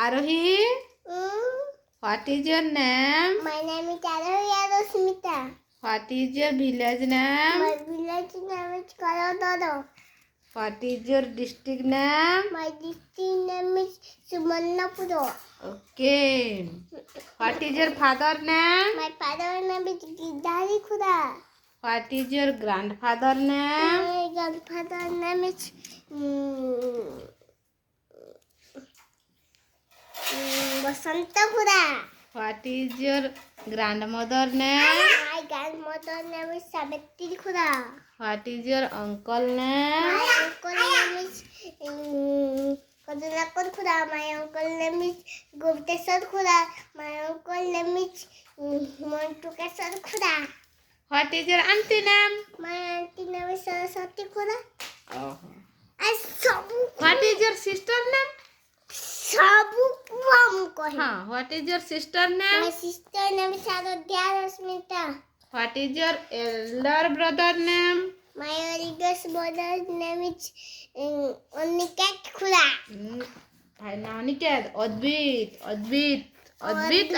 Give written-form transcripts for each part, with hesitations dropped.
Arohi, what is your name? My name is Arohi Arosmita. What is your village name? My village name is Kaladoro. What is your district name? My district name is Sumanapuro. Okay. What is your father name? My father name is Gidari Khuda. What is your grandfather name? My grandfather name is Basanta Khuda. What is your grandmother name? My grandmother name is Savitri Khuda. What is your uncle name? My uncle name is Kadulakar Khuda. My uncle name is Gupteswar Khuda. My uncle name is Montukeswar Khuda. What is your auntie name? My auntie name is Saraswati Khuda. Oh. What What is your sister name? Sabu Ram Kohe. What is your sister name? My sister name is Aradhya Rasmita. What is your elder brother name? My eldest brother's name is Oniket Khuda. Aniket, Advit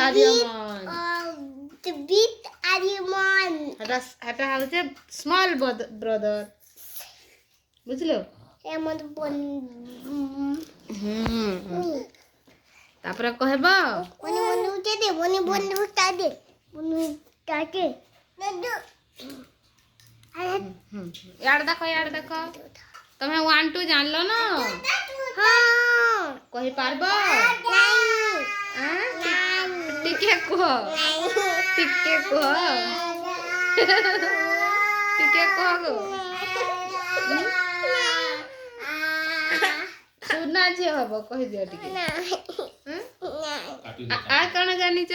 Aryaman. Advit Aryaman. Hata হচ্ছে small brother. বুঝলো? এমন তারপরে কহেব মনে মনে উঠে দে মনে বন্ধু উঠে দে ইয়ার দেখো তুমি 1 2 জানলো না হ্যাঁ কহি পারব নাই টিকে কহ গো ସୁନା ଝିଅ ହବ କହିଦିଅ ଟିକେ নাই আর କଣ ଜାଣିଛ